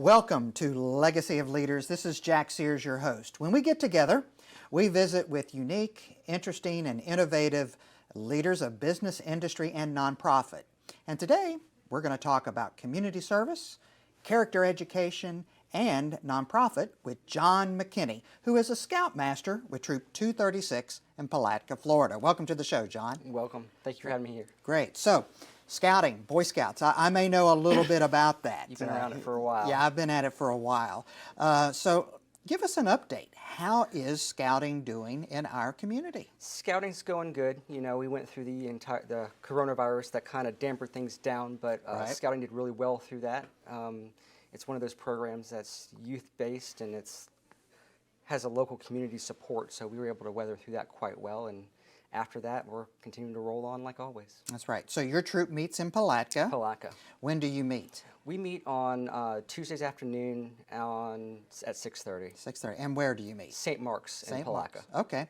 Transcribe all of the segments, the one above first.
Welcome to Legacy of Leaders. This is Jack Sears, your host. When we get together, we visit with unique, interesting, and innovative leaders of business, industry, and nonprofit. And today, we're going to talk about community service, character education, and nonprofit with John McKinney, who is a Scoutmaster with Troop 236 in Palatka, Florida. Welcome to the show, John. Welcome. Thank you for having me here. Great. So, Scouting, Boy Scouts, I may know a little bit about that. You've been around it for a while. Yeah, I've been at it for a while. So give us an update. How is Scouting doing in our community? Scouting's going good. You know, we went through the coronavirus that kind of dampened things down, but Right. Scouting did really well through that. It's one of those programs that's youth-based and has a local community support, so we were able to weather through that quite well. And after that, we're continuing to roll on like always. That's right. So your troop meets in Palatka. Palatka. When do you meet? We meet on Tuesdays afternoon at 6:30. 6:30. And where do you meet? St. Mark's in Palatka. Okay.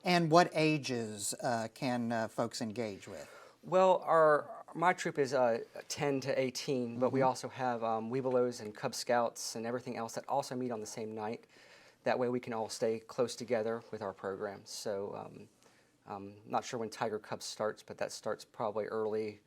And what ages can folks engage with? Well, my troop is 10 to 18, but we also have Webelos and Cub Scouts and everything else that also meet on the same night. That way we can all stay close together with our programs. So not sure when Tiger Cubs starts, but that starts probably early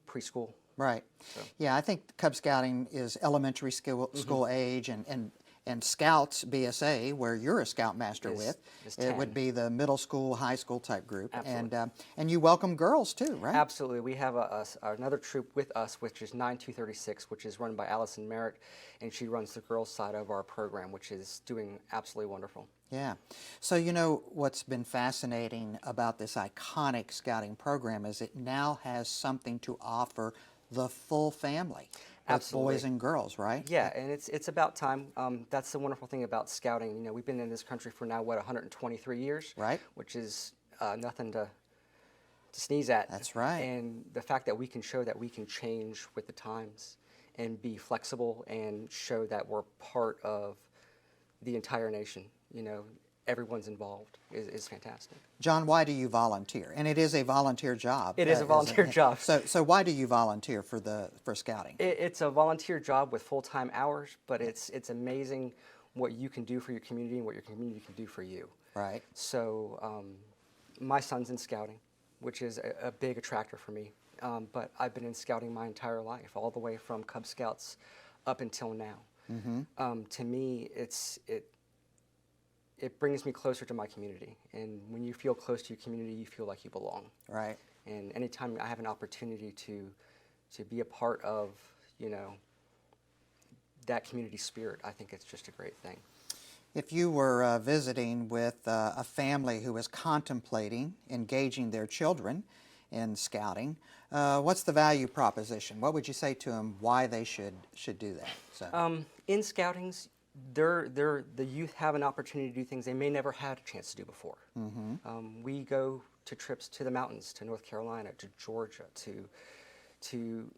preschool. Right. So. Yeah, I think Cub Scouting is elementary school age, and Scouts BSA, where you're a Scoutmaster is it 10. would be the middle school, high school type group. Absolutely. And you welcome girls too, right? Absolutely. We have another troop with us, which is 9236, which is run by Allison Merritt, and she runs the girls' side of our program, which is doing absolutely wonderful. Yeah. So you know what's been fascinating about this iconic Scouting program is it now has something to offer the full family. Absolutely. Boys and girls, right? Yeah, and it's about time. That's the wonderful thing about Scouting. You know, we've been in this country for now, 123 years? Right. Which is nothing to sneeze at. That's right. And the fact that we can show that we can change with the times and be flexible and show that we're part of the entire nation, you know, everyone's involved is fantastic. John, why do you volunteer? And it is a volunteer job. It is a volunteer job. So why do you volunteer for Scouting? It's a volunteer job with full-time hours, but it's amazing what you can do for your community and what your community can do for you. Right. So my son's in Scouting, which is a big attractor for me. But I've been in Scouting my entire life, all the way from Cub Scouts up until now. Mm-hmm. To me, it brings me closer to my community. And when you feel close to your community, you feel like you belong. Right. And anytime I have an opportunity to be a part of, you know, that community spirit, I think it's just a great thing. If you were visiting with a family who is contemplating engaging their children in Scouting, what's the value proposition? What would you say to them why they should do that? So. In Scoutings, the youth have an opportunity to do things they may never had a chance to do before. Mm-hmm. We go to trips to the mountains, to North Carolina, to Georgia, to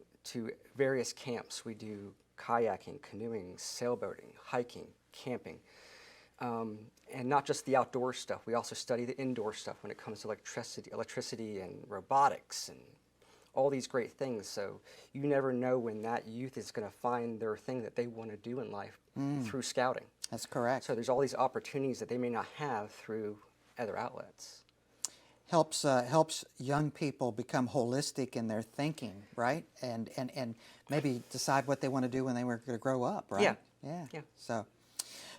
various camps. We do kayaking, canoeing, sailboating, hiking, camping, and not just the outdoor stuff. We also study the indoor stuff when it comes to electricity and robotics and all these great things. So you never know when that youth is going to find their thing that they want to do in life through Scouting. That's correct. So there's all these opportunities that they may not have through other outlets. Helps young people become holistic in their thinking, right? And maybe decide what they want to do when they were going to grow up, right? Yeah.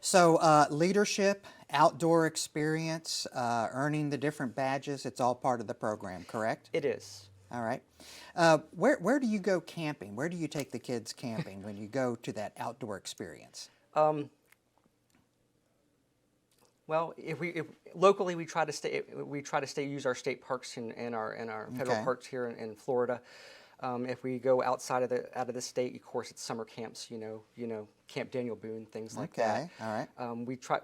So leadership, outdoor experience, earning the different badges, it's all part of the program, correct? It is. All right. Where do you go camping? Where do you take the kids camping when you go to that outdoor experience? Well, locally we try to use our state parks and our federal parks here in Florida. If we go outside of the state, of course, it's summer camps. You know, Camp Daniel Boone, things like that. All right.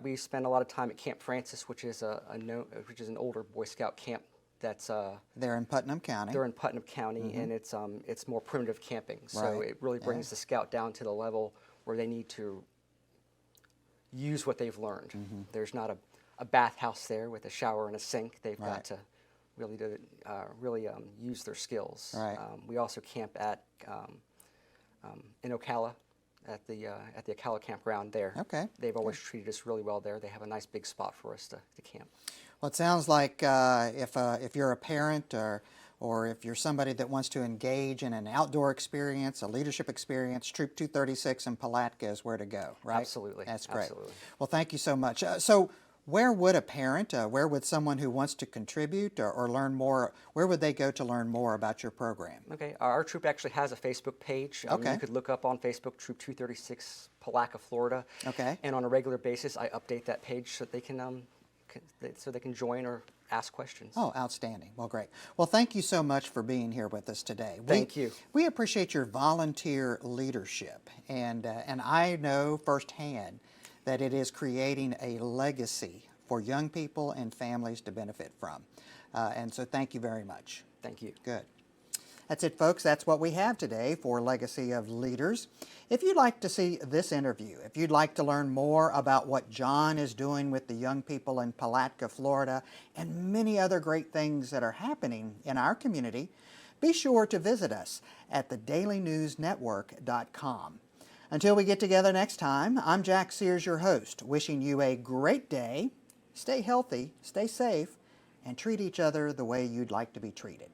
We spend a lot of time at Camp Francis, which is an older Boy Scout camp. That's they're in Putnam County. They're in Putnam County, and it's more primitive camping. So it really brings the Scout down to the level where they need to use what they've learned. There's not a bathhouse there with a shower and a sink. They've got to really use their skills. Right. We also camp in Ocala at the Ocala campground there. Okay. They've always treated us really well there. They have a nice big spot for us to camp. Well, it sounds like if you're a parent or if you're somebody that wants to engage in an outdoor experience, a leadership experience, Troop 236 in Palatka is where to go, right? Absolutely. That's great. Absolutely. Well, thank you so much. So where would a parent, where would someone who wants to contribute or learn more, where would they go to learn more about your program? Okay, our troop actually has a Facebook page. Okay. You could look up on Facebook, Troop 236, Palatka, Florida. Okay. And on a regular basis, I update that page so they can join or ask questions. Oh, outstanding. Well, great. Well, thank you so much for being here with us today. Thank you. We appreciate your volunteer leadership, and I know firsthand that it is creating a legacy for young people and families to benefit from. And so thank you very much. Thank you. Good. That's it, folks. That's what we have today for Legacy of Leaders. If you'd like to see this interview, if you'd like to learn more about what John is doing with the young people in Palatka, Florida, and many other great things that are happening in our community, be sure to visit us at thedailynewsnetwork.com. Until we get together next time, I'm Jack Sears, your host, wishing you a great day. Stay healthy, stay safe, and treat each other the way you'd like to be treated.